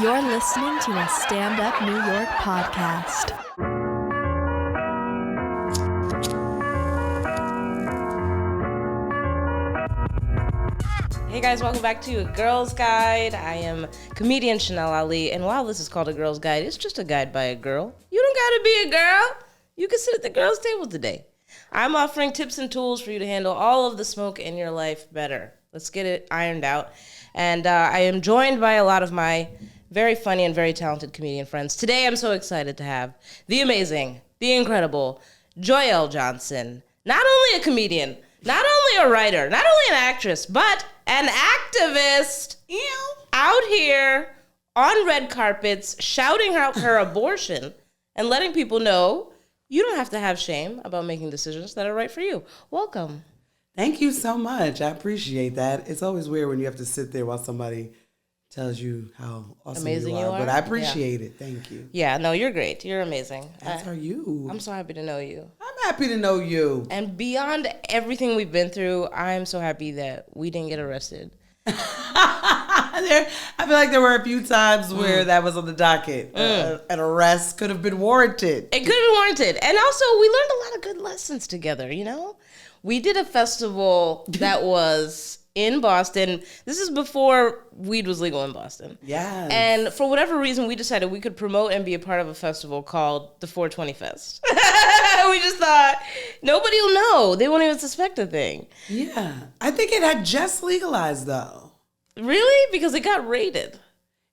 You're listening to a Stand Up New York podcast. Hey guys, welcome back to A Girl's Guide. I am comedian Chanel Ali, and while this is called A Girl's Guide, it's just a guide by a girl. You don't gotta be a girl. You can sit at the girls' table today. I'm offering tips and tools for you to handle all of the smoke in your life better. Let's get it ironed out. And I am joined by a lot of my very funny and very talented comedian friends. Today, I'm so excited to have the amazing, the incredible Joyelle Johnson. Not only a comedian, not only a writer, not only an actress, but an activist out here on red carpets shouting out her abortion and letting people know you don't have to have shame about making decisions that are right for you. Welcome. Thank you so much. I appreciate that. It's always weird when you have to sit there while somebody tells you how awesome Amazing you are. But I appreciate it. Thank you. Yeah, no, you're great. You're amazing. As are you. I'm so happy to know you. I'm happy to know you. And beyond everything we've been through, I'm so happy that we didn't get arrested. I feel like there were a few times where that was on the docket. An arrest could have been warranted. It could have been warranted. And also, we learned a lot of good lessons together, you know? We did a festival that was in Boston. This is before weed was legal in Boston. Yeah. And for whatever reason, we decided we could promote and be a part of a festival called the 420 Fest. We just thought, nobody will know. They won't even suspect a thing. Yeah. I think it had just legalized, though. Really? Because it got raided.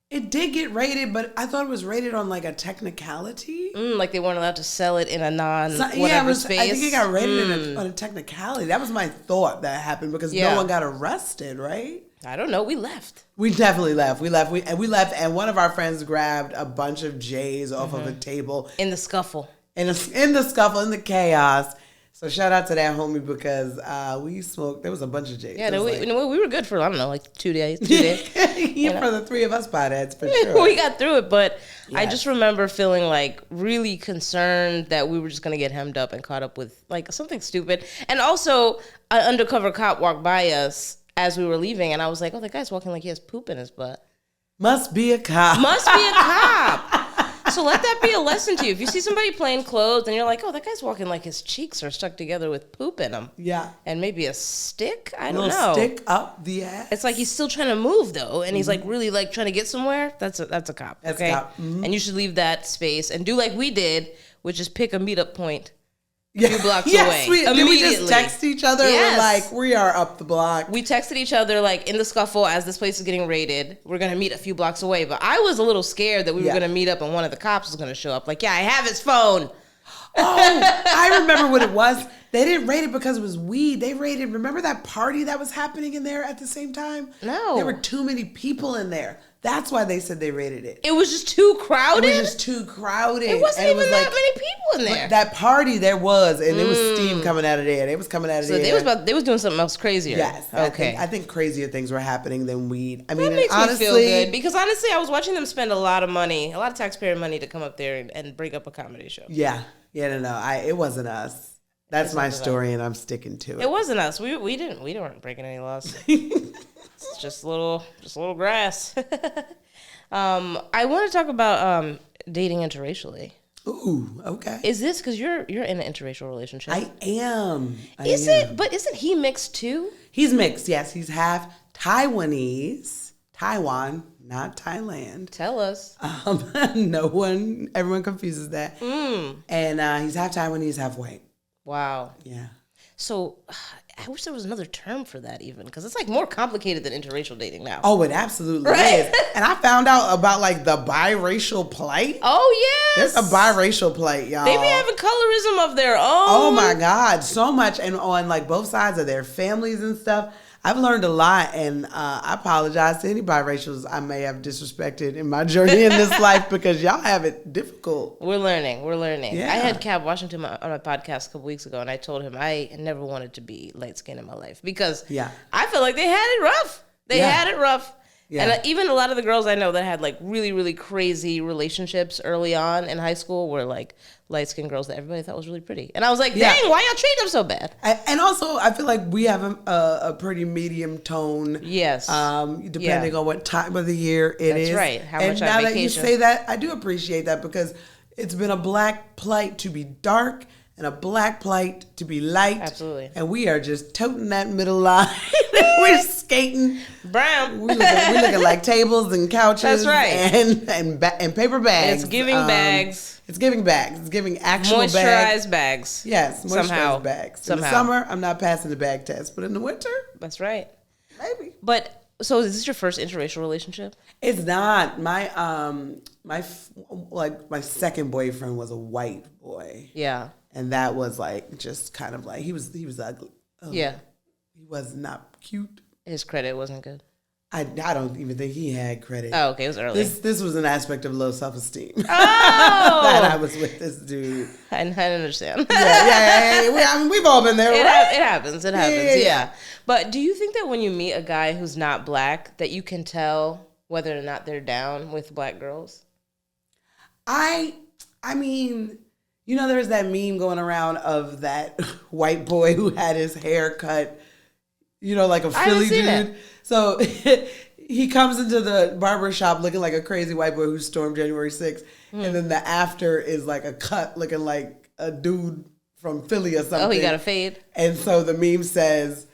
It did get rated, but I thought it was rated on like a technicality. Like they weren't allowed to sell it in a space. I think it got rated on a technicality. That was my thought that happened because no one got arrested, right? I don't know. We left. We definitely left. We left, and one of our friends grabbed a bunch of J's off of a table. In the scuffle. In the scuffle, in the chaos. So shout out to that homie because we smoked. There was a bunch of J's. Yeah, no, we were good for, I don't know, like 2 days. For the three of us potheads, for sure. We got through it, but I just remember feeling like really concerned that we were just going to get hemmed up and caught up with like something stupid. And also, an undercover cop walked by us as we were leaving, and I was like, oh, that guy's walking like he has poop in his butt. Must be a cop. Must be a cop. So let that be a lesson to you. If you see somebody plain clothes and you're like, oh, that guy's walking like his cheeks are stuck together with poop in them. Yeah. And maybe a stick? I don't know. A little stick up the ass. It's like he's still trying to move, though. And he's like really like trying to get somewhere. That's a cop. That's okay? a cop. Mm-hmm. And you should leave that space and do like we did, which is pick a meetup point. A few blocks away. Did we just text each other? Yes. We're like, we are up the block. We texted each other like in the scuffle as this place is getting raided. We're going to meet a few blocks away. But I was a little scared that we were going to meet up and one of the cops was going to show up. Like, yeah, I have his phone. Oh, I remember what it was. They didn't raid it because it was weed. They raided, remember that party that was happening in there at the same time? No. There were too many people in there. That's why they said they raided it. It was just too crowded? It was just too crowded. It wasn't even that many people in there. That party there was, and it was steam coming out of there. They was coming out of there. So they was doing something else crazier. Yes. Okay. I think crazier things were happening than weed. I mean, that makes honestly, me feel good. Because honestly, I was watching them spend a lot of money, a lot of taxpayer money to come up there and bring up a comedy show. Yeah. Yeah, no. It wasn't us. That's my story, and I'm sticking to it. It wasn't us. We weren't breaking any laws. It's just a little grass. I want to talk about dating interracially. Ooh, okay. Is this because you're in an interracial relationship? I am. But isn't he mixed too? He's mixed, yes. He's half Taiwanese, Taiwan, not Thailand. Tell us. Everyone confuses that. And he's half Taiwanese, half white. Wow. Yeah. So I wish there was another term for that even, because it's like more complicated than interracial dating now. Oh, it absolutely is. And I found out about like the biracial plight. Oh, yes. There's a biracial plight, y'all. They be having colorism of their own. Oh my God, so much. And on like both sides of their families and stuff. I've learned a lot, and I apologize to any biracials I may have disrespected in my journey in this life because y'all have it difficult. We're learning. Yeah. I had Cab Washington on my podcast a couple weeks ago, and I told him I never wanted to be light-skinned in my life because I feel like they had it rough. They had it rough. Yeah. And even a lot of the girls I know that had like really, really crazy relationships early on in high school were like light-skinned girls that everybody thought was really pretty. And I was like, dang, why y'all treat them so bad? And also, I feel like we have a pretty medium tone. Yes. Depending on what time of the year it is. That's right. How and much now on that you vacation. say that, I do appreciate that because it's been a black plight to be dark and a black plight to be light. Absolutely. And we are just toting that middle line. We're skating. Brown. We looking like tables and couches. That's right. And paper bags. It's giving bags. It's giving bags. It's giving actual Moisturized bags. Yes, moisturized Somehow. bags. Somehow. In the summer, I'm not passing the bag test, but in the winter, That's right. maybe. But so is this your first interracial relationship? It's not. My second boyfriend was a white boy. Yeah. And that was like just kind of like he was ugly. Yeah. He was not cute. His credit wasn't good. I don't even think he had credit. Oh, okay. It was early. This was an aspect of low self-esteem. Oh! That I was with this dude. I understand. I mean, we've all been there, right? It happens. Yeah. But do you think that when you meet a guy who's not black, that you can tell whether or not they're down with black girls? I mean, you know, there's that meme going around of that white boy who had his hair cut, you know, like a Philly dude. That. So he comes into the barber shop looking like a crazy white boy who stormed January 6th. And then the after is like a cut looking like a dude from Philly or something. Oh, he got a fade. And so the meme says,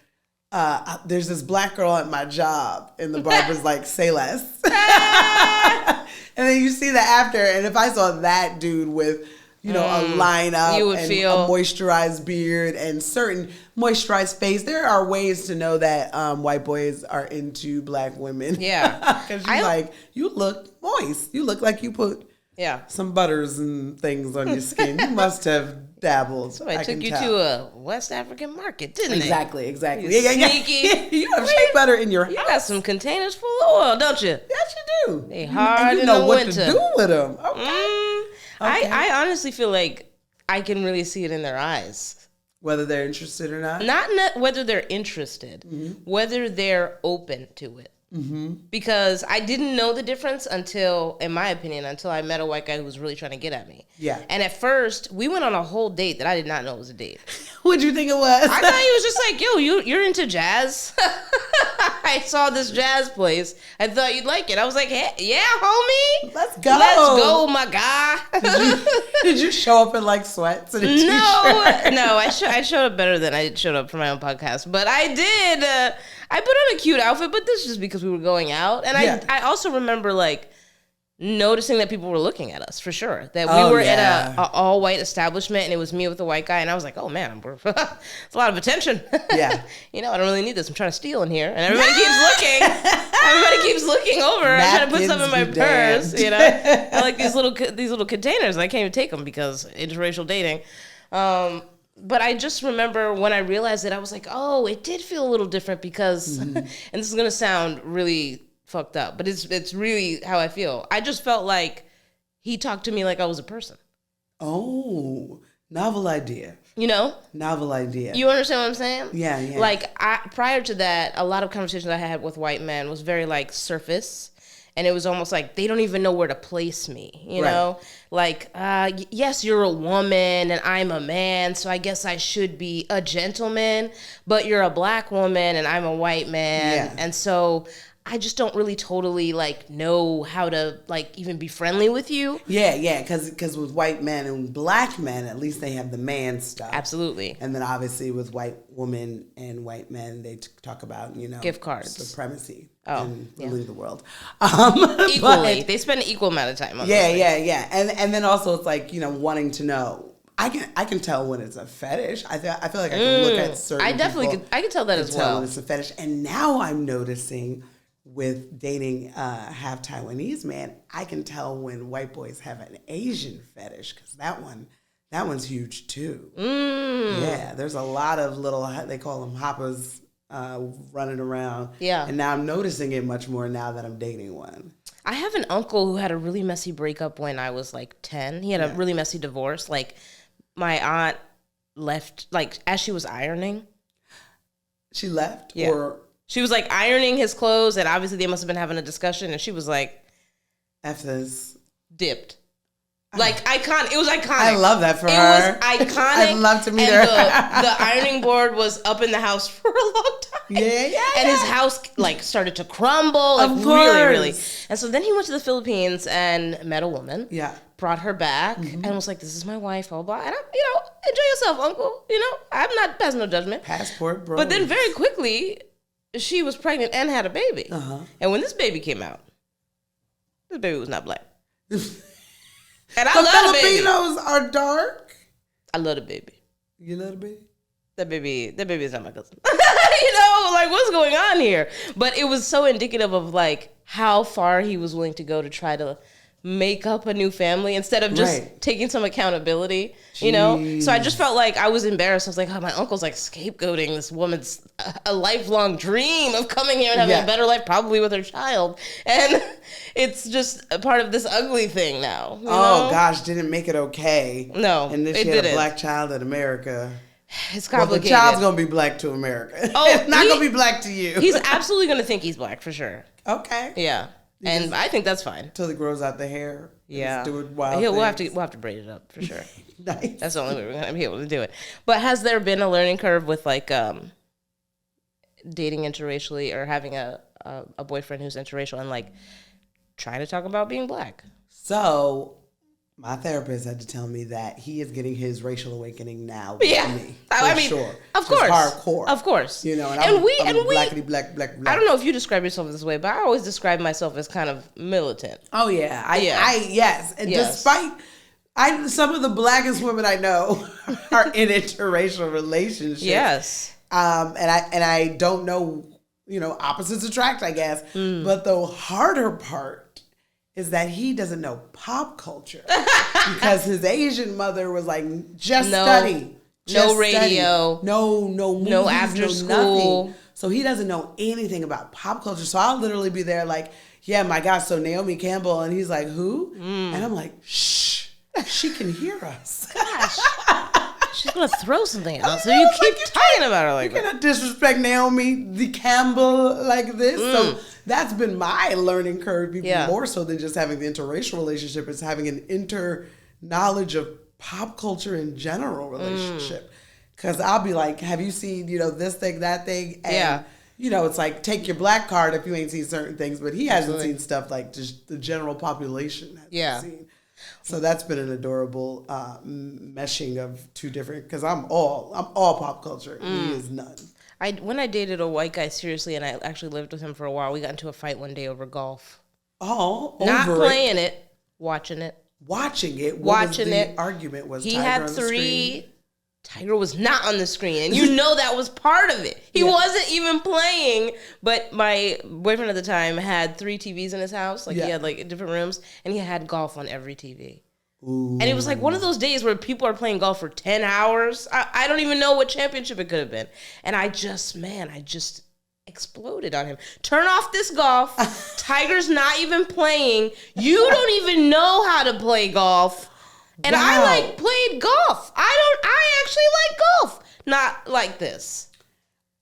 there's this black girl at my job. And the barber's like, say less. And then you see the after. And if I saw that dude with, you know, a lineup you would and feel a moisturized beard and certain moisturized face, there are ways to know that white boys are into black women. Yeah. Because you're like, you look moist. You look like you put some butters and things on your skin. You must have dabbled. So I took you to a West African market, didn't Exactly. You sneaky. You have shea butter in your house. You got some containers full of oil, don't you? Yes, you do. They hard and you in know the what winter. to do with them. Okay. Okay. I honestly feel like I can really see it in their eyes. Whether they're interested or not? Not whether they're interested, whether they're open to it. Mm-hmm. Because I didn't know the difference until, in my opinion, until I met a white guy who was really trying to get at me. Yeah. And at first, we went on a whole date that I did not know was a date. What'd you think it was? I thought he was just like, yo, you're into jazz? I saw this jazz place. I thought you'd like it. I was like, hey, yeah, homie. Let's go. Let's go, my guy. Did you show up in like sweats and a t-shirt? No, I showed up better than I showed up for my own podcast. But I did. I put on a cute outfit, but this is just because we were going out. And I also remember like noticing that people were looking at us for sure. That we were at a all white establishment and it was me with a white guy. And I was like, oh man, it's a lot of attention. Yeah. You know, I don't really need this. I'm trying to steal in here. And everybody keeps looking. Everybody keeps looking over. I'm trying to put something in my purse, you know. I like these little containers. And I can't even take them because interracial dating. But I just remember when I realized it, I was like, oh, it did feel a little different because, and this is going to sound really fucked up, but it's really how I feel. I just felt like he talked to me like I was a person. Oh, novel idea. You know? Novel idea. You understand what I'm saying? Yeah. Like, prior to that, a lot of conversations I had with white men was very, like, surface. And it was almost like they don't even know where to place me, you know? Like, yes, you're a woman and I'm a man, so I guess I should be a gentleman, but you're a black woman and I'm a white man. Yeah. And so I just don't really totally, like, know how to, like, even be friendly with you. Yeah, because with white men and black men, at least they have the man stuff. Absolutely. And then obviously with white women and white men, they talk about, you know, gift cards, supremacy. And ruling the world. Equally. They spend an equal amount of time on those things. Yeah. And then also it's like, you know, wanting to know. I can tell when it's a fetish. I feel like I can look at certain I can tell that as well. When it's a fetish. And now I'm noticing with dating half Taiwanese man, I can tell when white boys have an Asian fetish because that one's huge too. Yeah, there's a lot of little, they call them hoppers, running around. Yeah. And now I'm noticing it much more now that I'm dating one. I have an uncle who had a really messy breakup when I was like 10. He had a really messy divorce. Like my aunt left, like as she was ironing. She left? Yeah. Or She was like ironing his clothes, and obviously they must have been having a discussion, and she was like, F this. Dipped. Like, iconic. It was iconic. I love that for her. It was iconic. I'd love to meet and her. The ironing board was up in the house for a long time. Yeah. And his house, like, started to crumble. Like, Of really. course. And so then he went to the Philippines and met a woman. Yeah. Brought her back and was like, this is my wife, blah, blah. And, enjoy yourself, uncle. I'm not passing no judgment. Passport, bro. But then very quickly, she was pregnant and had a baby. Uh-huh. And when this baby came out, this baby was not black. And I the love the baby. Filipinos are dark. I love the baby. You love the baby? That baby is not my cousin. Like, what's going on here? But it was so indicative of, like, how far he was willing to go to try to make up a new family instead of just taking some accountability, So I just felt like I was embarrassed. I was like, oh, my uncle's like scapegoating this woman's a lifelong dream of coming here and having a better life, probably with her child. And it's just a part of this ugly thing now. Oh, gosh, didn't make it okay. No, and then it she had didn't. a black child in America. It's complicated. Well, the child's going to be black to America. Oh, it's not going to be black to you. He's absolutely going to think he's black for sure. Okay. Yeah. And I think that's fine. Until he grows out the hair. Yeah. Do it wild We'll have to braid it up for sure. Nice. That's the only way we're gonna be able to do it. But has there been a learning curve with like dating interracially or having a boyfriend who's interracial and like trying to talk about being black? So my therapist had to tell me that he is getting his racial awakening now with me. I mean, sure. Of course. Just hardcore. Of course. And I'm we black. I don't know if you describe yourself this way, but I always describe myself as kind of militant. Oh yeah. Yes. And despite some of the blackest women I know are in interracial relationships. Yes. And I don't know, opposites attract, I guess. But the harder part is that he doesn't know pop culture because his Asian mother was like, study. No radio. No movies, no after school. Nothing. So he doesn't know anything about pop culture. So I'll literally be there like, yeah, my gosh, so Naomi Campbell. And he's like, who? And I'm like, shh, she can hear us. Gosh. She's going to throw something out. So you keep talking about her like that. You cannot disrespect Naomi the Campbell like this. So that's been my learning curve, even more so than just having the interracial relationship. It's having an knowledge of pop culture in general relationship. Because I'll be like, have you seen, this thing, that thing? And, it's like, take your black card if you ain't seen certain things. But he hasn't seen stuff like just the general population hasn't seen. So that's been an adorable meshing of two different, because I'm all pop culture. He is none. When I dated a white guy seriously, and I actually lived with him for a while, we got into a fight one day over golf. Oh, not playing it, watching it. Watching it. Watching it. The argument was he Tiger had on the 3. Screen? Tiger was not on the screen, and that was part of it. He wasn't even playing, but my boyfriend at the time had 3 TVs in his house. Like he had like different rooms, and he had golf on every TV. Ooh. And it was like one of those days where people are playing golf for 10 hours. I don't even know what championship it could have been. And I just exploded on him. Turn off this golf. Tiger's not even playing. You don't even know how to play golf. And I played golf. I actually like golf. Not like this.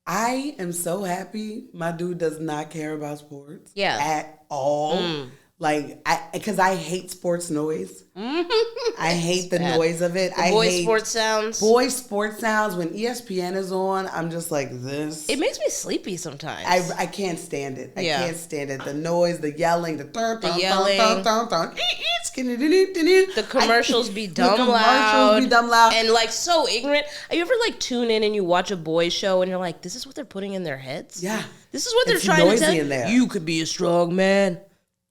I am so happy my dude does not care about sports. Yeah. At all. Like, because I hate sports noise. I hate the noise of it. I hate sports sounds. Boy sports sounds. When ESPN is on, I'm just like this. It makes me sleepy sometimes. I can't stand it. I can't stand it. The noise, the yelling, the the commercials be dumb loud. And like so ignorant. You ever like tune in and you watch a boys show and you're like, this is what they're putting in their heads? Yeah. This is what they're trying to tell you. In there. You could be a strong man.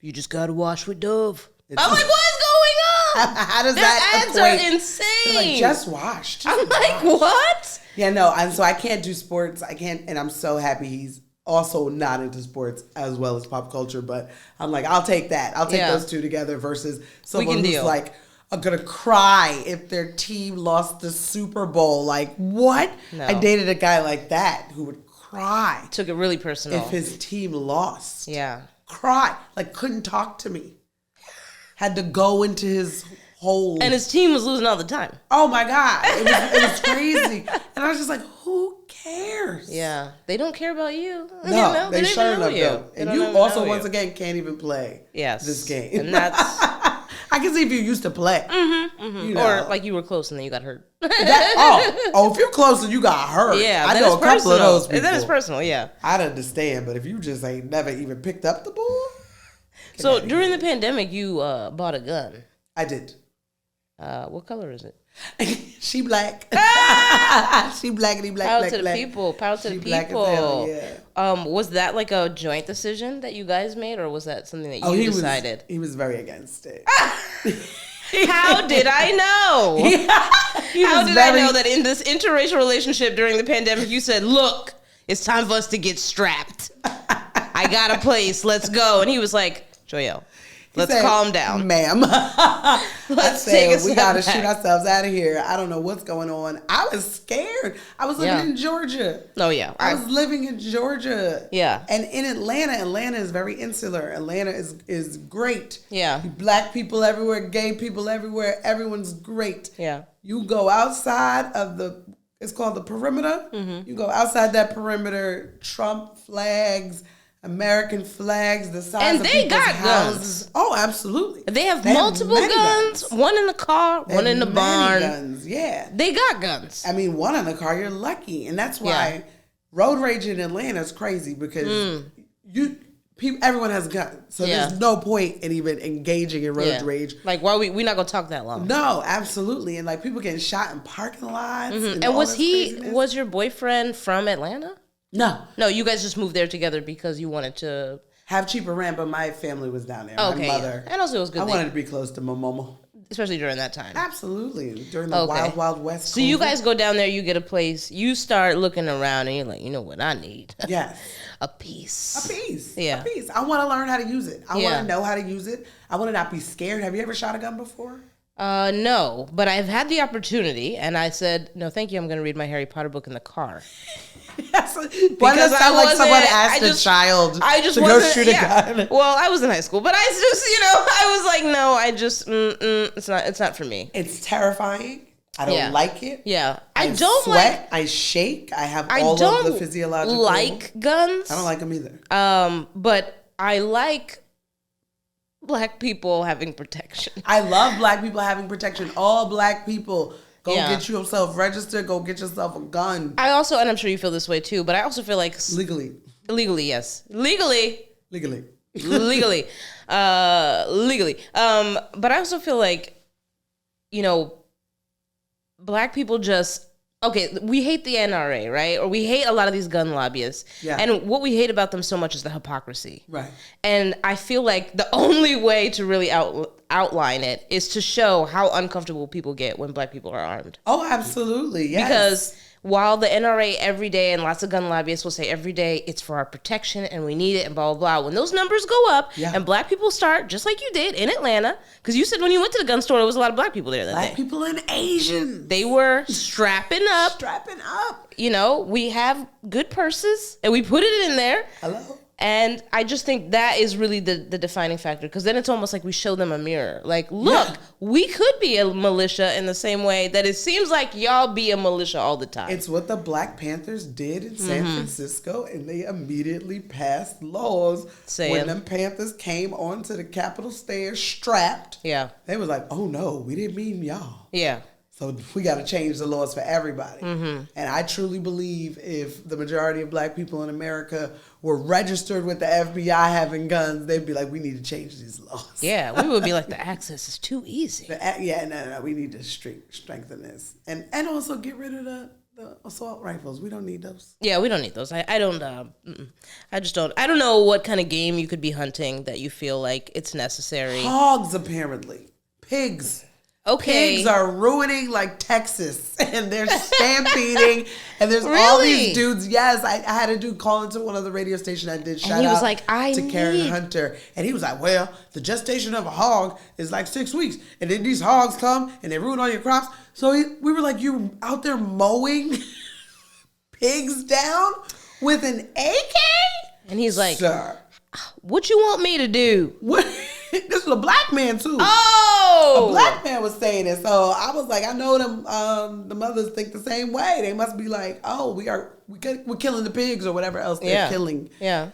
You just gotta wash with Dove. I'm like, what's going on? How does Their that ads equate? are insane. Like, just wash. I'm like, what? Yeah, no. And so I can't do sports. I can't, and I'm so happy he's also not into sports as well as pop culture. But I'm like, I'll take that. I'll take those two together versus someone who's like, I'm gonna cry if their team lost the Super Bowl. Like, what? No. I dated a guy like that who would cry. Took it really personal. If his team lost. Yeah. Cry. Like, couldn't talk to me. Had to go into his hole. And his team was losing all the time. Oh my God. It was crazy. And I was just like, who cares? cares? Yeah, they don't care about you. No, they sure enough you. don't. And you also, once again, can't even play this game. And that's... I can see if you used to play. You know. Or like you were close and then you got hurt. If you're close and you got hurt. Yeah, I know a couple of those people. That is personal, yeah. I'd understand, but if you just ain't never even picked up the ball. So during the pandemic, you bought a gun. I did. What color is it? She black. She blackity black. Power black, to the black. people. Power to the Black as people. hell, yeah. Was that like a joint decision that you guys made, or was that something that you decided? He was very against it. How did I know? How did I know that in this interracial relationship during the pandemic, you said, "Look, it's time for us to get strapped. I got a place. Let's go." And he was like, "Joyelle, let's calm down, ma'am. Let's take a step we gotta back. shoot ourselves out of here. I don't know what's going on." I was scared. I was living in Georgia. Oh yeah, I was living in Georgia. Yeah, and in Atlanta is very insular. Atlanta is great. Yeah, black people everywhere, gay people everywhere. Everyone's great. Yeah, you go outside of it's called the perimeter. You go outside that perimeter. Trump flags. American flags, the size of people's houses. Guns. Oh, absolutely. They have multiple guns. One in the car, one in the barn. Guns, yeah. They got guns. I mean, one in the car, you're lucky. And that's why road rage in Atlanta is crazy because everyone has guns. So there's no point in even engaging in road rage. Like, why we're not going to talk that long. No, absolutely. And like people getting shot in parking lots. And was your boyfriend from Atlanta? No, you guys just moved there together because you wanted to have cheaper rent, but my family was down there. Okay, my mother. And also it was good. I wanted to be close to my mama. Especially during that time. Absolutely. During the wild, wild west. So you guys go down there, you get a place, you start looking around and you're like, you know what I need? Yes. A piece. A piece. Yeah. A piece. I want to learn how to use it. I want to know how to use it. I want to not be scared. Have you ever shot a gun before? No, but I've had the opportunity and I said, no, thank you. I'm going to read my Harry Potter book in the car. Yes, why does it sound like someone asked a child to go shoot a gun? Well, I was in high school, but I just, I was like, no, I just, it's not for me. It's terrifying. I don't like it. Yeah. I don't sweat. I shake. I have all of the physiological. Like guns. I don't like them either. But I like black people having protection. I love black people having protection. All black people. Go get yourself registered. Go get yourself a gun. I also, and I'm sure you feel this way too, but I also feel like... Legally, yes. Legally. Legally. But I also feel like, black people just... Okay, we hate the NRA, right? Or we hate a lot of these gun lobbyists. Yeah. And what we hate about them so much is the hypocrisy. Right. And I feel like the only way to really outline it is to show how uncomfortable people get when black people are armed. Oh, absolutely. Yes. Because while the NRA every day and lots of gun lobbyists will say every day it's for our protection and we need it and blah, blah, blah. When those numbers go up and black people start, just like you did in Atlanta, because you said when you went to the gun store, there was a lot of black people there that day. Black people and Asians. They were strapping up. We have good purses and we put it in there. Hello. And I just think that is really the defining factor, because then it's almost like we show them a mirror. Like, look, we could be a militia in the same way that it seems like y'all be a militia all the time. It's what the Black Panthers did in San Francisco, and they immediately passed laws when them Panthers came onto the Capitol stairs strapped. Yeah. They was like, oh no, we didn't mean y'all. Yeah. So we got to change the laws for everybody. And I truly believe if the majority of black people in America were registered with the FBI having guns, they'd be like, we need to change these laws. Yeah, we would be like, the access is too easy. No, we need to strengthen this. And also get rid of the assault rifles. We don't need those. Yeah, we don't need those. I don't, I just don't. I don't know what kind of game you could be hunting that you feel like it's necessary. Hogs, apparently. Pigs. Okay. Pigs are ruining like Texas, and they're stampeding, and there's all these dudes. Yes, I had a dude call into one of the radio stations I did. Shout out to Karen Hunter, and he was like, "Well, the gestation of a hog is like 6 weeks, and then these hogs come and they ruin all your crops." So we were like, "You out there mowing pigs down with an AK?" And he's like, "Sir, what you want me to do?" What? This actually a black man too. Oh, a black man was saying it. So I was like, I know them. The mothers think the same way. They must be like, oh, we're killing the pigs or whatever else they're killing. Yeah.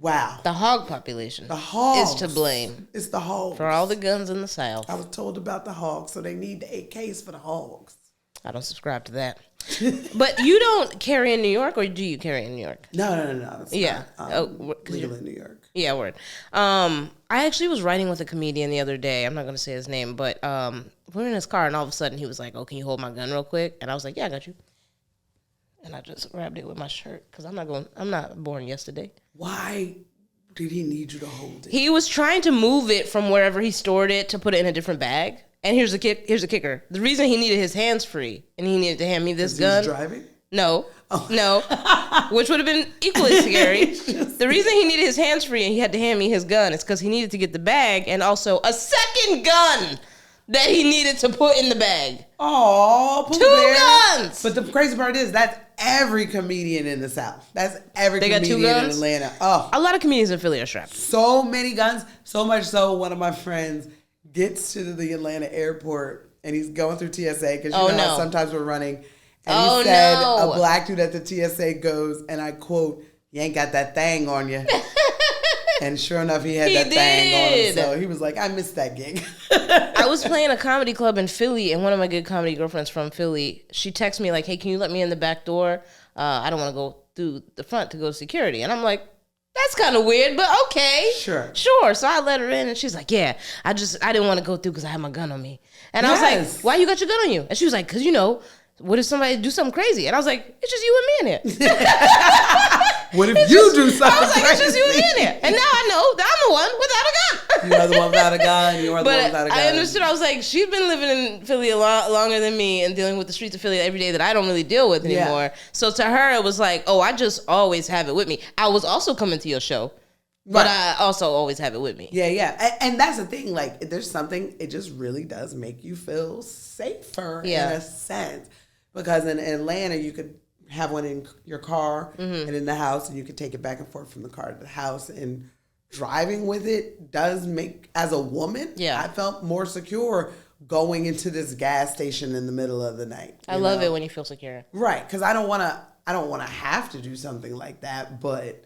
Wow. The hog population. The hogs is to blame. It's the hogs for all the guns in the South. I was told about the hogs, so they need the AKs for the hogs. I don't subscribe to that. But you don't carry in New York, or do you carry in New York? No. It's not, legal in New York. Yeah, word. I actually was riding with a comedian the other day. I'm not going to say his name, but we were in his car, and all of a sudden he was like, "Oh, can you hold my gun real quick?" And I was like, "Yeah, I got you." And I just grabbed it with my shirt because I'm not born yesterday. Why did he need you to hold it? He was trying to move it from wherever he stored it to put it in a different bag. And here's the kicker. The reason he needed his hands free and he needed to hand me this gun. He was driving? No. Which would have been equally scary. The reason he needed his hands free and he had to hand me his gun is because he needed to get the bag and also a second gun that he needed to put in the bag. Oh, two guns. But the crazy part is that's every comedian in the South. That's every comedian in Atlanta. Oh, a lot of comedians in Philly are strapped. So many guns. So much so, one of my friends gets to the Atlanta airport and he's going through TSA because how sometimes we're running. And he said a black dude at the TSA goes, and I quote, "You ain't got that thing on you." And sure enough, he had that thing on him. So he was like, I missed that gig. I was playing a comedy club in Philly, and one of my good comedy girlfriends from Philly, she texted me like, "Hey, can you let me in the back door? I don't want to go through the front to go to security." And I'm like, that's kind of weird, but okay. Sure. So I let her in, and she's like, "Yeah, I didn't want to go through because I had my gun on me." And I was like, "Why you got your gun on you?" And she was like, "Because, what if somebody do something crazy?" And I was like, "It's just you and me in here." What if you do something crazy? I was like, "It's just you and me in here." And now I know that I'm the one without a gun. You are the one without a gun. You are the one without a gun. I understood. I was like, she's been living in Philly a lot longer than me and dealing with the streets of Philly every day that I don't really deal with anymore. Yeah. So to her, it was like, oh, I just always have it with me. I was also coming to your show. But I also always have it with me. Yeah. And that's the thing. Like, there's something, it just really does make you feel safer in a sense. Because in Atlanta, you could have one in your car and in the house, and you could take it back and forth from the car to the house. And driving with it does make, as a woman, I felt more secure going into this gas station in the middle of the night. I love it when you feel secure. Right. Because I don't want to have to do something like that, but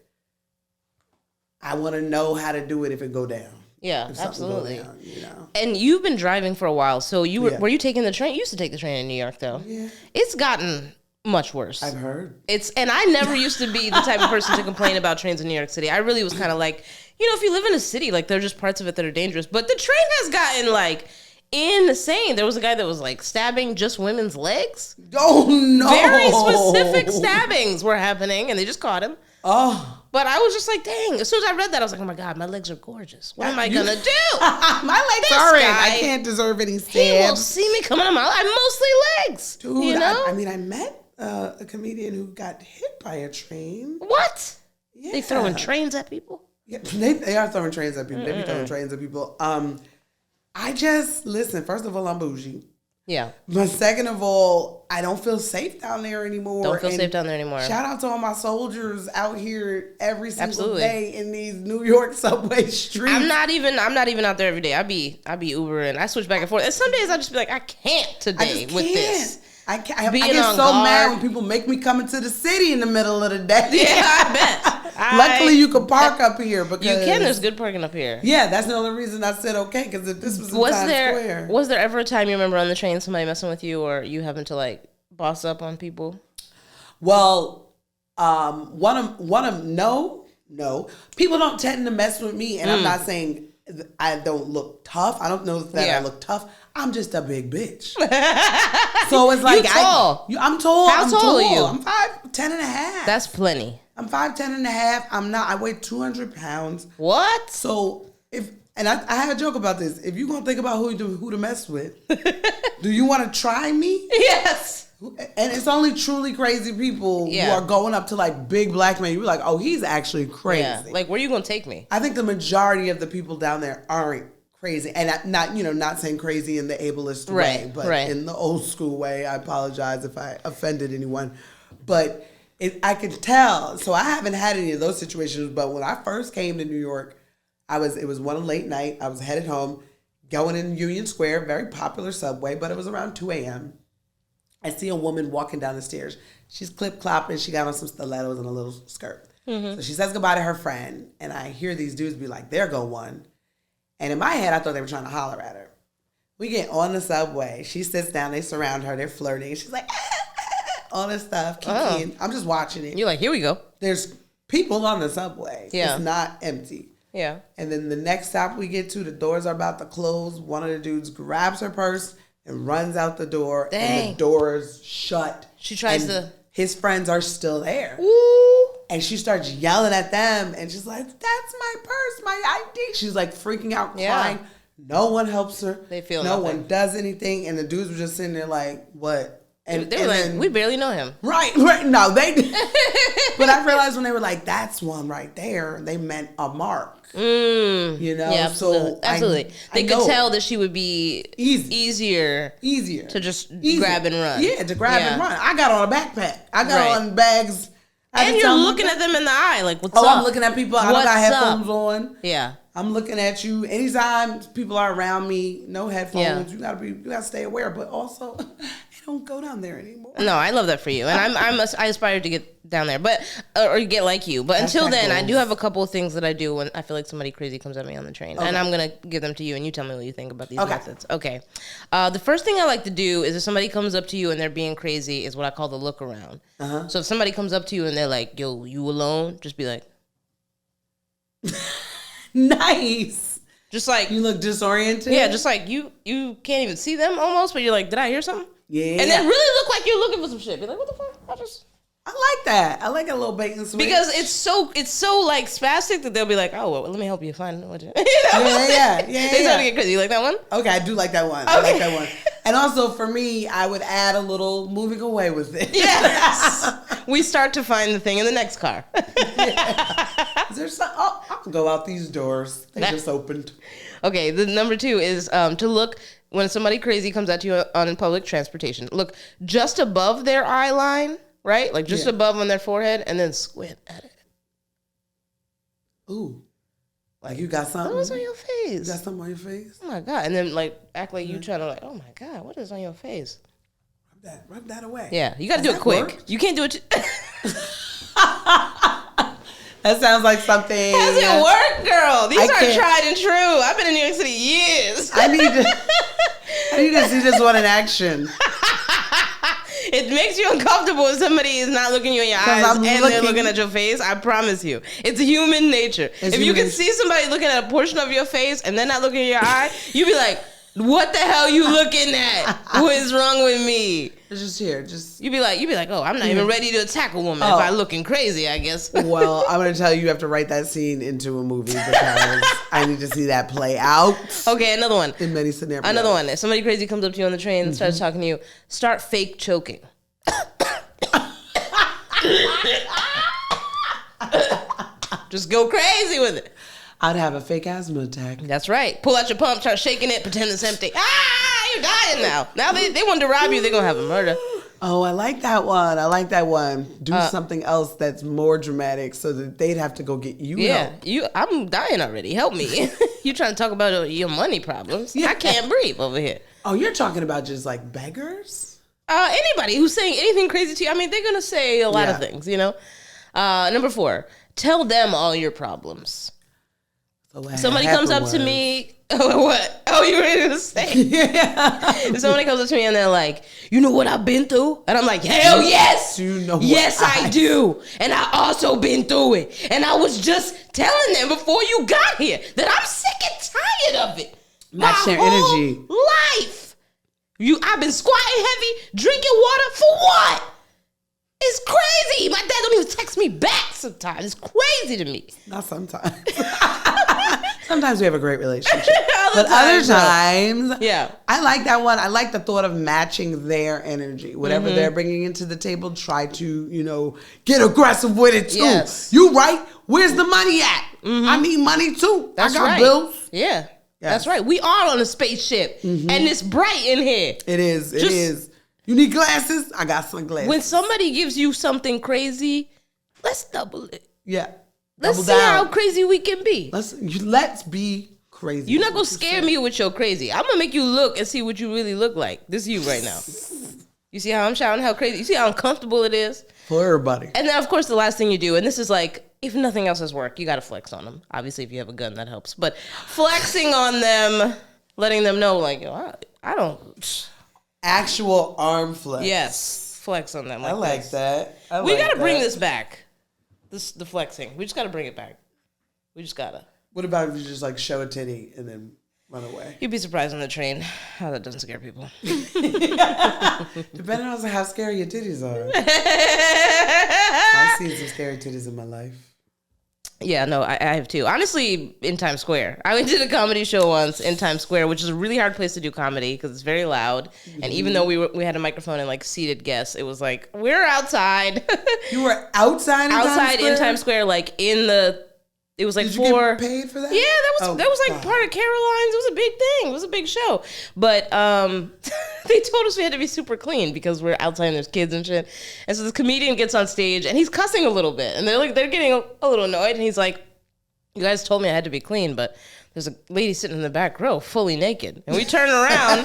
I want to know how to do it if it go down. Yeah, absolutely. Down, And you've been driving for a while, so were you taking the train? You used to take the train in New York, though. Yeah. It's gotten much worse. I've heard. And I never used to be the type of person to complain about trains in New York City. I really was kind of like, if you live in a city, like, there are just parts of it that are dangerous. But the train has gotten, like, insane. There was a guy that was, like, stabbing just women's legs. Oh, no. Very specific stabbings were happening, and they just caught him. Oh. But I was just like, dang. As soon as I read that, I was like, oh, my God, my legs are gorgeous. What am I going to do? My legs are in. I can't deserve any stabs. He will see me coming on my life. I'm mostly legs. Dude, I met a comedian who got hit by a train. What? Yeah. They throwing trains at people? Yeah, they are throwing trains at people. They be throwing trains at people. Listen, first of all, I'm bougie. Yeah. But second of all, I don't feel safe down there anymore. Shout out to all my soldiers out here every single day in these New York subway streets. I'm not even out there every day. I be Ubering. I switch back and forth. And some days I just be like, I can't today with this. I get so mad when people make me come into the city in the middle of the day. Yeah, I bet. Luckily, you can park up here because you can. There's good parking up here. Yeah, that's the only reason I said okay. Because if this was in Times Square, was there ever a time you remember on the train somebody messing with you or you having to like boss up on people? Well, no. People don't tend to mess with me, and I'm not saying I don't look tough. I don't know that I look tough. I'm just a big bitch. So it's like I'm tall. How tall are you? I'm 5'10" and a half. That's plenty. I'm 5'10" and a half. I weigh 200 pounds. What? So I have a joke about this. If you're gonna think about who to mess with, do you want to try me? Yes. And it's only truly crazy people who are going up to like big black men. You're like, oh, he's actually crazy. Yeah. Like, where are you gonna take me? I think the majority of the people down there aren't crazy, and not saying crazy in the ableist way, but in the old school way. I apologize if I offended anyone, but I could tell. So I haven't had any of those situations. But when I first came to New York, It was one late night. I was headed home, going in Union Square, very popular subway, but it was around 2 a.m. I see a woman walking down the stairs. She's clip-clopping. She got on some stilettos and a little skirt. So she says goodbye to her friend, and I hear these dudes be like, there go one. And in my head, I thought they were trying to holler at her. We get on the subway. She sits down. They surround her. They're flirting. She's like, all this stuff. Kikiing. I'm just watching it. You're like, here we go. There's people on the subway. Yeah. It's not empty. Yeah. And then the next stop we get to, the doors are about to close. One of the dudes grabs her purse and runs out the door. Dang. And the door's shut. She tries to... His friends are still there. Ooh. And she starts yelling at them. And she's like, that's my purse, my ID. She's like freaking out, crying. No one helps her. They feel no nothing. one does anything. And the dudes were just sitting there like, what? And They were like, we barely know him. Right. No, they did. But I realized when they were like, that's one right there, they meant a mark. You know? Yeah, absolutely. So absolutely. They could tell that she would be easier to just grab and run. Yeah, to grab and run. I got on a backpack. I got on bags. And you're looking at them in the eye, like, what's up? I'm looking at people. I don't got headphones on. Yeah. I'm looking at you. Anytime people are around me, no headphones. You gotta stay aware. But also, I don't go down there anymore. No, I love that for you, and I aspire to get down there, but or get like you. But until then, I do have a couple of things that I do when I feel like somebody crazy comes at me on the train, and I'm gonna give them to you, and you tell me what you think about these methods. Okay. The first thing I like to do is if somebody comes up to you and they're being crazy, is what I call the look around. So if somebody comes up to you and they're like, "Yo, you alone?" Just be like, nice. Just like you look disoriented. Yeah, just like you can't even see them almost, but you're like, did I hear something? Yeah. And then really look like you're looking for some shit. Be like, what the fuck? I like that. I like a little bait and switch. Because it's so like spastic that they'll be like, oh, well, let me help you find what you. Yeah. They start to get crazy. You like that one? Okay, I do like that one. Okay. I like that one. And also for me, I would add a little moving away with it. Yes. We start to find the thing in the next car. Is there some? Oh, I can go out these doors. They just opened. Okay, the number 2 is to look when somebody crazy comes at you on public transportation. Look just above their eye line, right? Like just above on their forehead, and then squint at it. Ooh. Like you got something? What is on your face? You got something on your face? Oh my God. And then like act like you trying to like, oh my God, what is on your face? Rub that away. Yeah, you got to do it quick. Work? You can't do it. That sounds like something. How's it work, girl? These are tried and true. I've been in New York City years. I need to see this one in action. It makes you uncomfortable if somebody is not looking you in your eyes and they're looking at your face. I promise you. It's human nature. If you can see somebody looking at a portion of your face and they're not looking in your eye, you be like, what the hell you looking at? What is wrong with me? It's just here. You be like, oh, I'm not even ready to attack a woman if I'm looking crazy, I guess. Well, I'm going to tell you have to write that scene into a movie because I need to see that play out. Okay, another one. In many scenarios. Another one. If somebody crazy comes up to you on the train and starts talking to you, start fake choking. Just go crazy with it. I'd have a fake asthma attack. That's right. Pull out your pump, start shaking it, pretend it's empty. You're dying now. Now they want to rob you, they're going to have a murder. Oh, I like that one. Do something else that's more dramatic so that they'd have to go get you help. I'm dying already. Help me. You trying to talk about your money problems. I can't breathe over here. Oh, you're talking about just like beggars? Anybody who's saying anything crazy to you. I mean, they're going to say a lot of things, you know. Number 4, tell them all your problems. So somebody comes up to me. Oh, what? Oh, you were going to say? Yeah. If somebody comes up to me and they're like, you know what I've been through? And I'm like, hell yes. You know what yes, I do. And I also been through it. And I was just telling them before you got here that I'm sick and tired of it. Match their energy. Life. I've been squatting heavy, drinking water for what? It's crazy. My dad don't even text me back sometimes. It's crazy to me. Not sometimes. Sometimes we have a great relationship. But other times, I like that one. I like the thought of matching their energy. Whatever they're bringing into the table, try to, get aggressive with it too. Yes. You right? Where's the money at? I need money too. That's I got right. bills. Yeah. Yes. That's right. We are on a spaceship. And it's bright in here. It is. You need glasses? I got sunglasses. When somebody gives you something crazy, let's double it. Yeah. Let's Double see down. how crazy we can be. Let's be crazy. You're not gonna scare me with your crazy. I'm gonna make you look and see what you really look like. This is you right now. You see how I'm shouting, how crazy? You see how uncomfortable it is? For everybody. And then, of course, the last thing you do, and this is like, if nothing else has worked, you got to flex on them. Obviously, if you have a gun, that helps. But flexing on them, letting them know, like, yo, I don't. Actual arm flex. Yes, flex on them. I like this. that. We got to bring this back. The flexing. We just got to bring it back. We just got to. What about if you just like show a titty and then run away? You'd be surprised on the train how that doesn't scare people. Depending on how scary your titties are. I've seen some scary titties in my life. Yeah, no, I have too. Honestly, in Times Square. I did a comedy show once in Times Square, which is a really hard place to do comedy because it's very loud. Mm-hmm. And even though we had a microphone and like seated guests, it was like, we're outside. You were outside in Times Square, like in the... It was like Did you get paid for that? Yeah, that was like part of Caroline's. It was a big thing. It was a big show. But they told us we had to be super clean because we're outside and there's kids and shit. And so this comedian gets on stage and he's cussing a little bit. And they're getting a little annoyed. And he's like, you guys told me I had to be clean, but there's a lady sitting in the back row fully naked. And we turn around.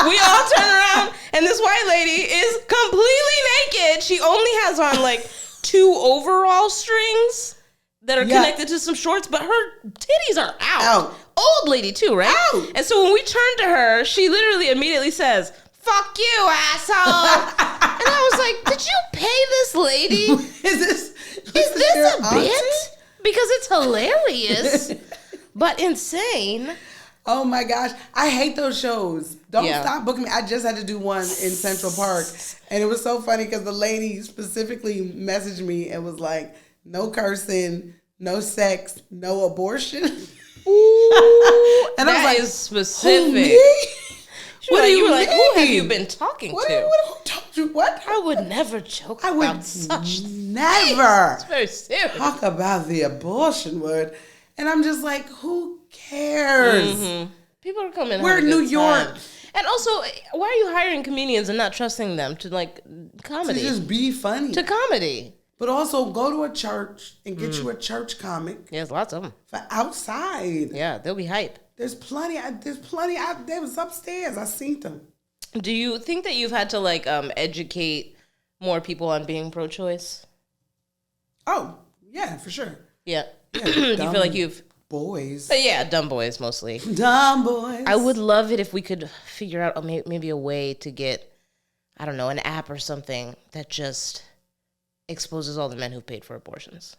We all turn around. And this white lady is completely naked. She only has on like 2 overall strings that are connected to some shorts, but her titties are out. Old lady too, right? Out. And so when we turn to her, she literally immediately says, "Fuck you, asshole." And I was like, did you pay this lady? Is this a bit? Because it's hilarious, but insane. Oh my gosh. I hate those shows. Don't stop booking me. I just had to do one in Central Park. And it was so funny because the lady specifically messaged me and was like, no cursing, no sex, no abortion. Ooh, and I was like, specific. Who, me? You were like, who have you been talking to? Who told you what? I would never joke about such never. It's very serious. Talk about the abortion word. And I'm just like, who cares? Mm-hmm. People are coming. We're in New York. And also, why are you hiring comedians and not trusting them to like comedy? To just be funny. To comedy. But also go to a church and get you a church comic. Yeah, there's lots of them. For outside. Yeah, they'll be hype. There's plenty out. They was upstairs. I seen them. Do you think that you've had to like educate more people on being pro-choice? Oh, yeah, for sure. Yeah. Do you feel like you've... Boys. Yeah, dumb boys mostly. Dumb boys. I would love it if we could figure out maybe a way to get, I don't know, an app or something that just exposes all the men who paid for abortions.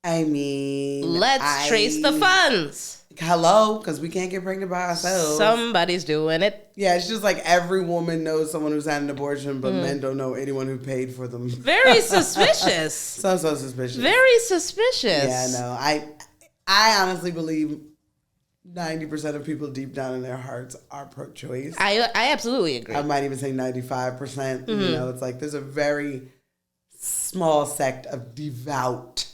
I mean, let's trace the funds. Hello, because we can't get pregnant by ourselves. Somebody's doing it. Yeah, it's just like every woman knows someone who's had an abortion, but men don't know anyone who paid for them. Very suspicious. So suspicious. Very suspicious. Yeah, no, I honestly believe 90% of people deep down in their hearts are pro-choice. I absolutely agree. I might even say 95%. Mm-hmm. You know, it's like there's a very small sect of devout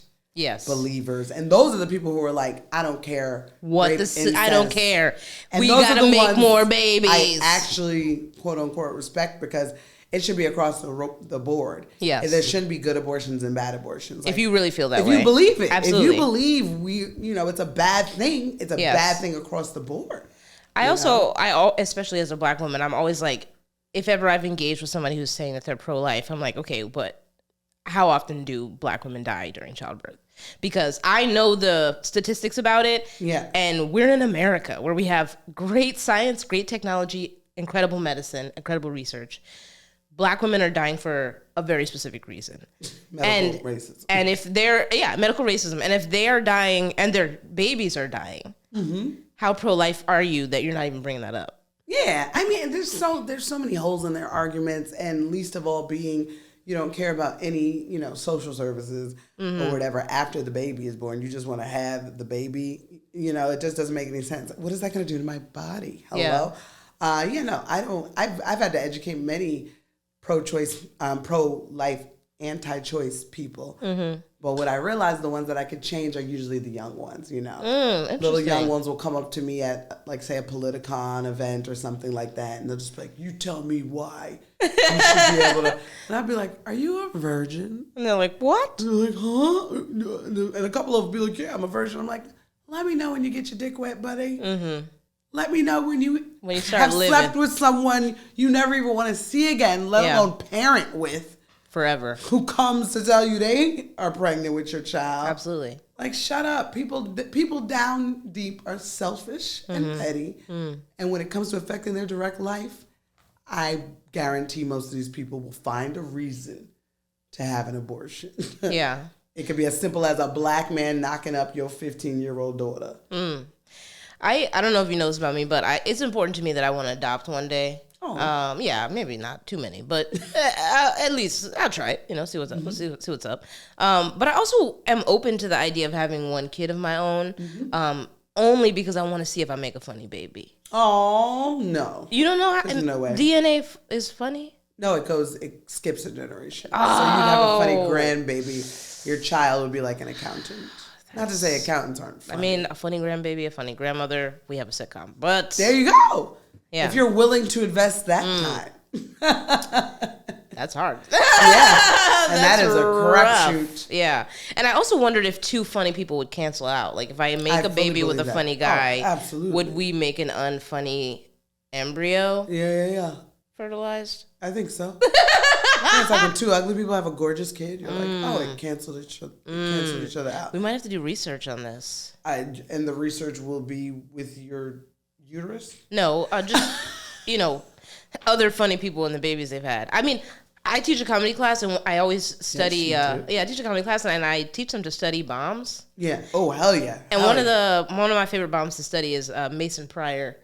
believers, and those are the people who are like, I don't care what I don't care. And we gotta make more babies. I actually quote unquote respect, because it should be across the board. Yes, there shouldn't be good abortions and bad abortions. Like, if you really feel that way, if you believe it, absolutely. If you believe it's a bad thing, it's a bad thing across the board. I especially as a Black woman, I'm always like, if ever I've engaged with somebody who's saying that they're pro-life, I'm like, okay, but how often do Black women die during childbirth? Because I know the statistics about it. Yeah. And we're in America where we have great science, great technology, incredible medicine, incredible research. Black women are dying for a very specific reason. Medical racism. And if they're, medical racism. And if they are dying and their babies are dying, how pro-life are you that you're not even bringing that up? Yeah. I mean, there's so many holes in their arguments, and least of all being, you don't care about any, social services or whatever after the baby is born. You just want to have the baby. It just doesn't make any sense. What is that going to do to my body? Hello? Yeah. I don't. I've had to educate many pro-choice, pro-life anti-choice people. But what I realized, the ones that I could change are usually the young ones, you know. Little young ones will come up to me at, like, say, a Politicon event or something like that, and they'll just be like, you tell me why you should be able to. And I'd be like, are you a virgin? And they're like, what? And they're like, huh? And a couple of them be like, yeah, I'm a virgin. I'm like, let me know when you get your dick wet, buddy. Let me know when you start have living. slept with someone you never even want to see again, let alone parent with. Forever. Who comes to tell you they are pregnant with your child. Absolutely. Like, shut up. People down deep are selfish and petty. And when it comes to affecting their direct life, I guarantee most of these people will find a reason to have an abortion. Yeah. It could be as simple as a black man knocking up your 15-year-old daughter. I don't know if you know this about me, but it's important to me that I want to adopt one day. Oh. Yeah, maybe not too many, but at least I'll try it. You know, see what's up. See what's up. But I also am open to the idea of having one kid of my own, only because I want to see if I make a funny baby. Oh no! You don't know how no way. DNA is funny? No, it skips a generation. So you'd have a funny grandbaby. Your child would be like an accountant. Not to say accountants aren't funny. I mean, a funny grandbaby, a funny grandmother. We have a sitcom, but there you go. Yeah. If you're willing to invest that time. That's hard. Yeah. And that is a crapshoot. Yeah. And I also wondered if two funny people would cancel out. Like, if I make a baby with a funny guy, absolutely. Would we make an unfunny embryo? Yeah. Fertilized? I think so. It's like when two ugly people have a gorgeous kid, you're like, oh, it canceled each other out. We might have to do research on this. And the research will be with your uterus? No, just, other funny people and the babies they've had. I mean, I teach a comedy class, and I always study. I teach a comedy class, and I teach them to study bombs. Yeah. Oh, hell yeah. And one of my favorite bombs to study is Mason Pryor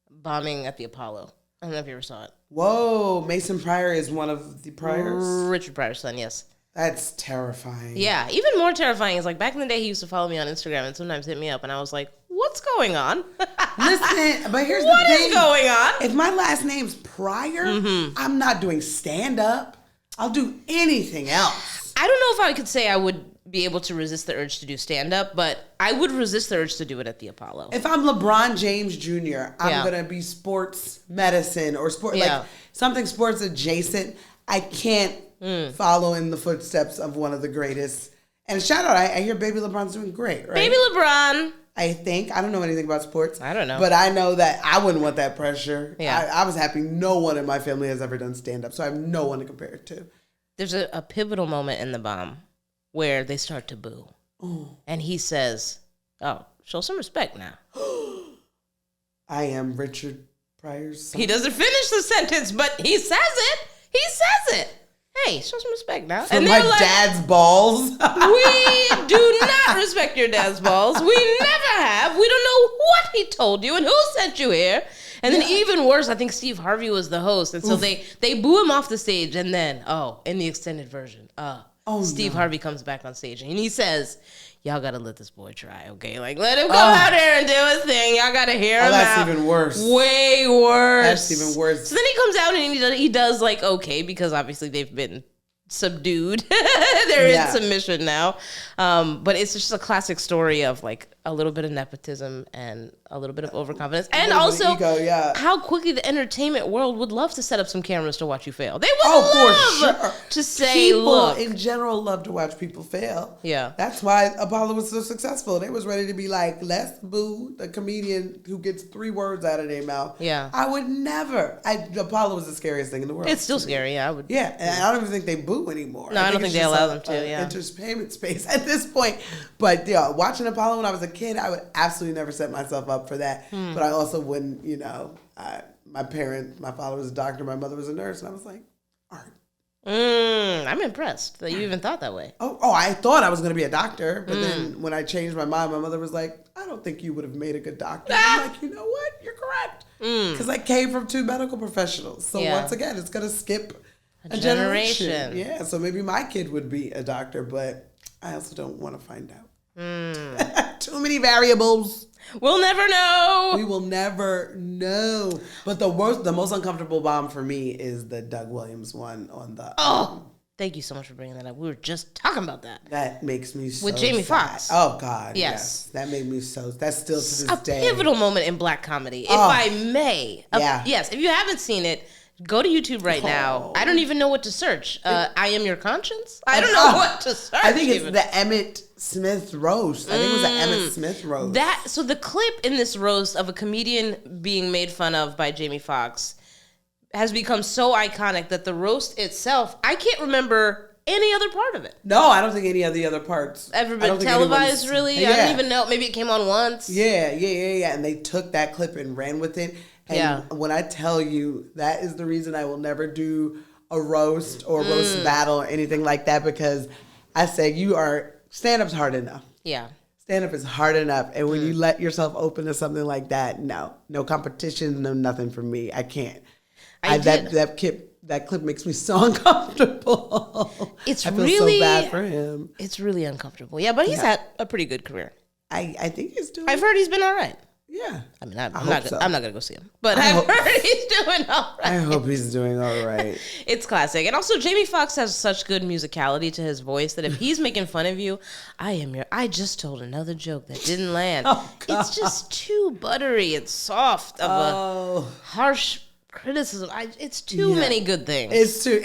bombing at the Apollo. I don't know if you ever saw it. Whoa, Mason Pryor is one of the Pryors? Richard Pryor's son, yes. That's terrifying. Yeah, even more terrifying is, like, back in the day, he used to follow me on Instagram and sometimes hit me up, and I was like, what's going on? Listen, but here's the thing. What is going on? If my last name's Pryor, I'm not doing stand-up. I'll do anything else. I don't know if I could say I would be able to resist the urge to do stand-up, but I would resist the urge to do it at the Apollo. If I'm LeBron James Jr., I'm going to be sports medicine or like something sports adjacent. I can't follow in the footsteps of one of the greatest. And shout out, I hear Baby LeBron's doing great, right? Baby LeBron. I think. I don't know anything about sports. I don't know. But I know that I wouldn't want that pressure. Yeah. I was happy no one in my family has ever done stand-up, so I have no one to compare it to. There's a pivotal moment in the bomb where they start to boo. Oh. And he says, oh, show some respect now. I am Richard Pryor's son. He doesn't finish the sentence, but he says it. He says it. Hey, show some respect now. For my dad's balls. We do not respect your dad's balls. We never have. We don't know what he told you and who sent you here. And then even worse, I think Steve Harvey was the host. And so they boo him off the stage. And then, in the extended version, Steve Harvey comes back on stage. And he says, y'all got to let this boy try, okay? Like, let him go out there and do his thing. Y'all got to hear him out. That's even worse. Way worse. That's even worse. So then he comes out and he does like, okay, because obviously they've been subdued. They're in submission now. But it's just a classic story of like a little bit of nepotism and a little bit of overconfidence. And also how quickly the entertainment world would love to set up some cameras to watch you fail. They would love to say, people look. in general love to watch people fail. Yeah. That's why Apollo was so successful. They was ready to be like, let's boo the comedian who gets 3 words out of their mouth. Yeah. I would never. Apollo was the scariest thing in the world. It's still scary, yeah. Yeah, and I don't even think they boo anymore. No, I don't think they allow them to, entertainment space at this point. But watching Apollo when I was a kid, I would absolutely never set myself up for that. But I also wouldn't, my father was a doctor, my mother was a nurse, and I was like, art. I'm impressed that you even thought that way. Oh, I thought I was going to be a doctor, but then when I changed my mind, my mother was like, I don't think you would have made a good doctor. I'm like, you know what? You're correct. Because I came from 2 medical professionals. So once again, it's going to skip a generation. Yeah, so maybe my kid would be a doctor, but I also don't want to find out. Too many variables. We'll never know. We will never know. But the most uncomfortable bomb for me is the Doug Williams one on the Thank you so much for bringing that up. We were just talking about that. That makes me so with Jamie sad. Foxx. Oh God, yes. That made me so. That's still to this a day pivotal moment in Black comedy, if I may. Yes, if you haven't seen it, go to YouTube right now. I don't even know what to search. I Am Your Conscience? I don't know what to search. I think it's the Emmett Smith roast. I think it was the Emmett Smith roast. So the clip in this roast of a comedian being made fun of by Jamie Foxx has become so iconic that the roast itself, I can't remember any other part of it. No, I don't think any of the other parts ever been televised, really? Yeah. I don't even know. Maybe it came on once. Yeah. And they took that clip and ran with it. And when I tell you, that is the reason I will never do a roast or roast battle or anything like that, because I say stand-up's hard enough. Yeah. Stand-up is hard enough. And when you let yourself open to something like that, no competition, no nothing for me. I can't. That clip makes me so uncomfortable. I feel so bad for him. It's really uncomfortable. Yeah, but he's had a pretty good career. I think he's doing. I've heard he's been all right. Yeah. I mean, I'm not gonna go see him, but I've heard he's doing all right. I hope he's doing all right. It's classic, and also Jamie Foxx has such good musicality to his voice that if he's making fun of you, I just told another joke that didn't land. It's just too buttery and soft of a harsh criticism. It's too many good things. It's too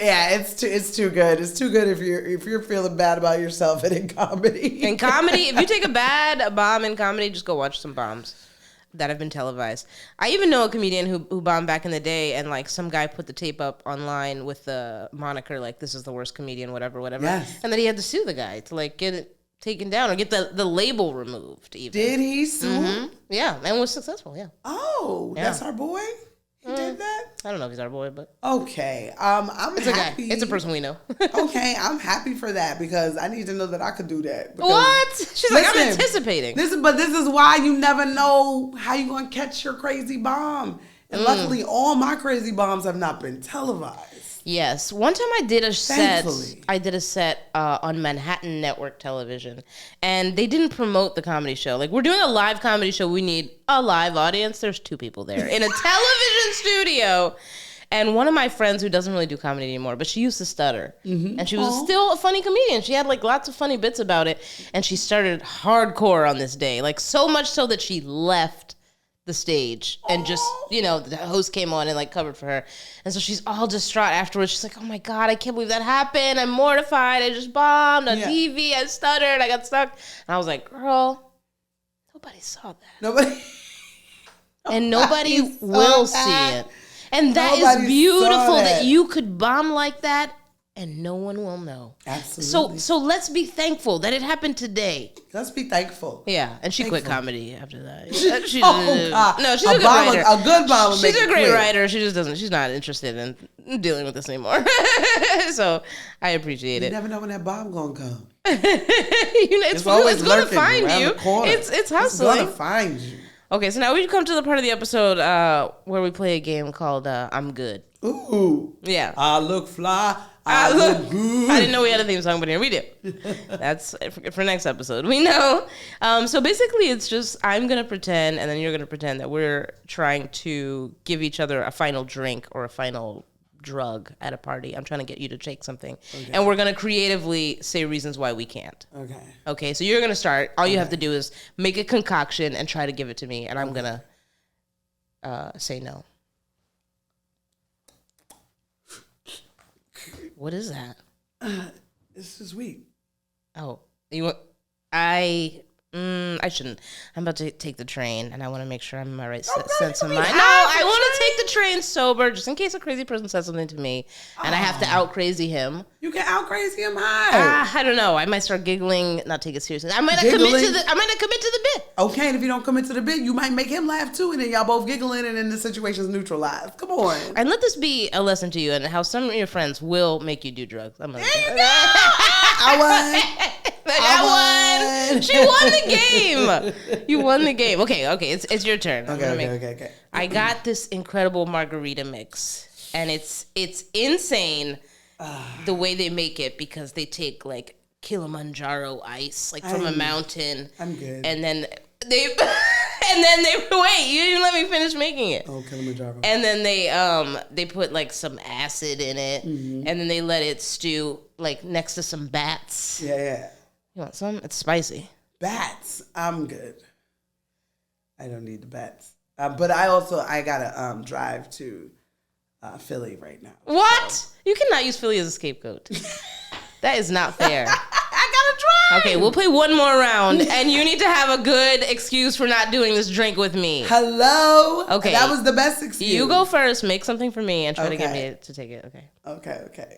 good. It's too good if you're feeling bad about yourself and in comedy. In comedy, if you take a bomb in comedy, just go watch some bombs that have been televised. I even know a comedian who bombed back in the day, and like some guy put the tape up online with the moniker like, "This is the worst comedian," whatever. Yes. And then he had to sue the guy to like get it taken down or get the label removed. Even did he sue? Mm-hmm. Yeah, and was successful. Yeah. Oh, that's our boy. He did that? I don't know if he's our boy, but okay. It's happy. A guy. It's a person we know. Okay, I'm happy for that because I need to know that I could do that. What? She's like, I'm anticipating. This is why you never know how you're going to catch your crazy bomb. And luckily, all my crazy bombs have not been televised. Yes. One time I did a set. Thankfully. I did a set on Manhattan Network Television, and they didn't promote the comedy show. Like, we're doing a live comedy show. We need a live audience. There's 2 people there in a television studio. And one of my friends who doesn't really do comedy anymore, but she used to stutter. Mm-hmm. And she was still a funny comedian. She had like lots of funny bits about it. And she started hardcore on this day. Like so much so that she left the stage and just, the host came on and like covered for her. And so she's all distraught afterwards. She's like, oh my God, I can't believe that happened. I'm mortified. I just bombed on TV. I stuttered. I got stuck. And I was like, girl, nobody saw that. Nobody will see it. And that is beautiful that you could bomb like that and no one will know. Absolutely. So let's be thankful that it happened today. Let's be thankful. Yeah, and she quit comedy after that. She's she's a good writer. A good bomb. She's a great writer. She just doesn't. She's not interested in dealing with this anymore. So I appreciate it. You never know when that bomb gonna come. It's going to find you. It's hustling. It's going to find you. Okay, so now we've come to the part of the episode where we play a game called I'm Good. Ooh. Yeah. I look fly. I look good. I didn't know we had a theme song, but here we do. That's for next episode. We know. So basically, it's just I'm going to pretend, and then you're going to pretend that we're trying to give each other a final drink or a final drug at a party. I'm trying to get you to take something. Okay. And we're going to creatively say reasons why we can't. Okay, so you're going to start. All you have to do is make a concoction and try to give it to me, and I'm going to say no. What is that? This is sweet. Oh, I shouldn't. I'm about to take the train, and I want to make sure I'm in my right sense of mind. No, I want to take the train sober, just in case a crazy person says something to me, and I have to out crazy him. You can out crazy him how? I don't know. I might start giggling, not take it seriously. I might not commit to the bit. Okay, and if you don't commit to the bit, you might make him laugh too, and then y'all both giggling, and then the situation's neutralized. Come on. And let this be a lesson to you, and how some of your friends will make you do drugs. I won. She won the game. You won the game. Okay. It's your turn. Okay. I got this incredible margarita mix, and it's insane the way they make it, because they take like Kilimanjaro ice, like from a mountain. I'm good. And then they And then wait, you didn't let me finish making it. Oh, Kilimanjaro. And then they put like some acid in it, and then they let it stew like next to some bats. Yeah. You want some? It's spicy. Bats. I'm good. I don't need the bats. But I gotta drive to Philly right now. What? So. You cannot use Philly as a scapegoat. That is not fair. I gotta drive. Okay, we'll play one more round, and you need to have a good excuse for not doing this drink with me. Hello. Okay, that was the best excuse. You go first. Make something for me, and try to get me to take it. Okay. Okay.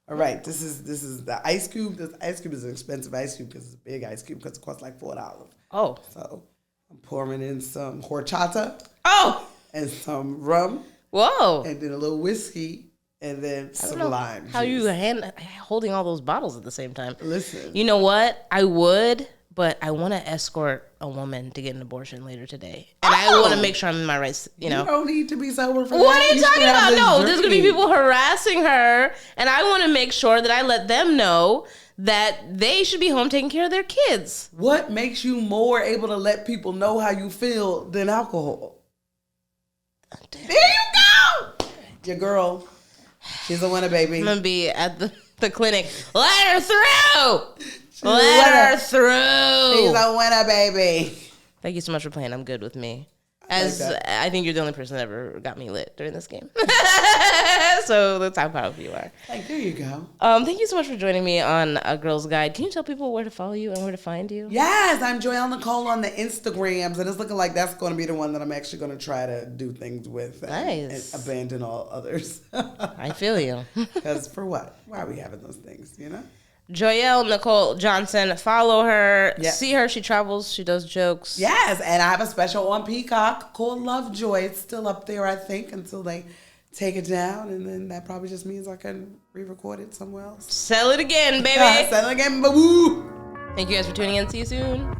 All right. This is the ice cube. This ice cube is an expensive ice cube because it's a big ice cube because it costs like $4. Oh. So I'm pouring in some horchata. Oh. And some rum. Whoa. And then a little whiskey. And then some lime how juice. you holding all those bottles at the same time? Listen. You know what? I would, but I want to escort a woman to get an abortion later today. And I want to make sure I'm in my rights, you know. You don't need to be sober for that. What are you talking about? No, there's going to be journey. people harassing her. And I want to make sure that I let them know that they should be home taking care of their kids. What makes you more able to let people know how you feel than alcohol? There you go. Your girl. She's a winner, baby. I'm going to be at the clinic. Let her through. Let her through. She's a winner, baby. Thank you so much for playing. I'm good with me. I think you're the only person that ever got me lit during this game. So that's how proud of you are. Like, there you go. Thank you so much for joining me on A Girl's Guide. Can you tell people where to follow you and where to find you? Yes, I'm Joyelle Nicole on the Instagrams, and it's looking like that's going to be the one that I'm actually going to try to do things with. Nice. And abandon all others. I feel you. Because for what? Why are we having those things, you know? Joyelle Nicole Johnson. Follow her. Yep. See her. She travels. She does jokes. Yes, and I have a special on Peacock called Lovejoy. It's still up there, I think, until they take it down, and then that probably just means I can re-record it somewhere else. Sell it again, baby. Sell it again, boo. Thank you guys for tuning in. See you soon.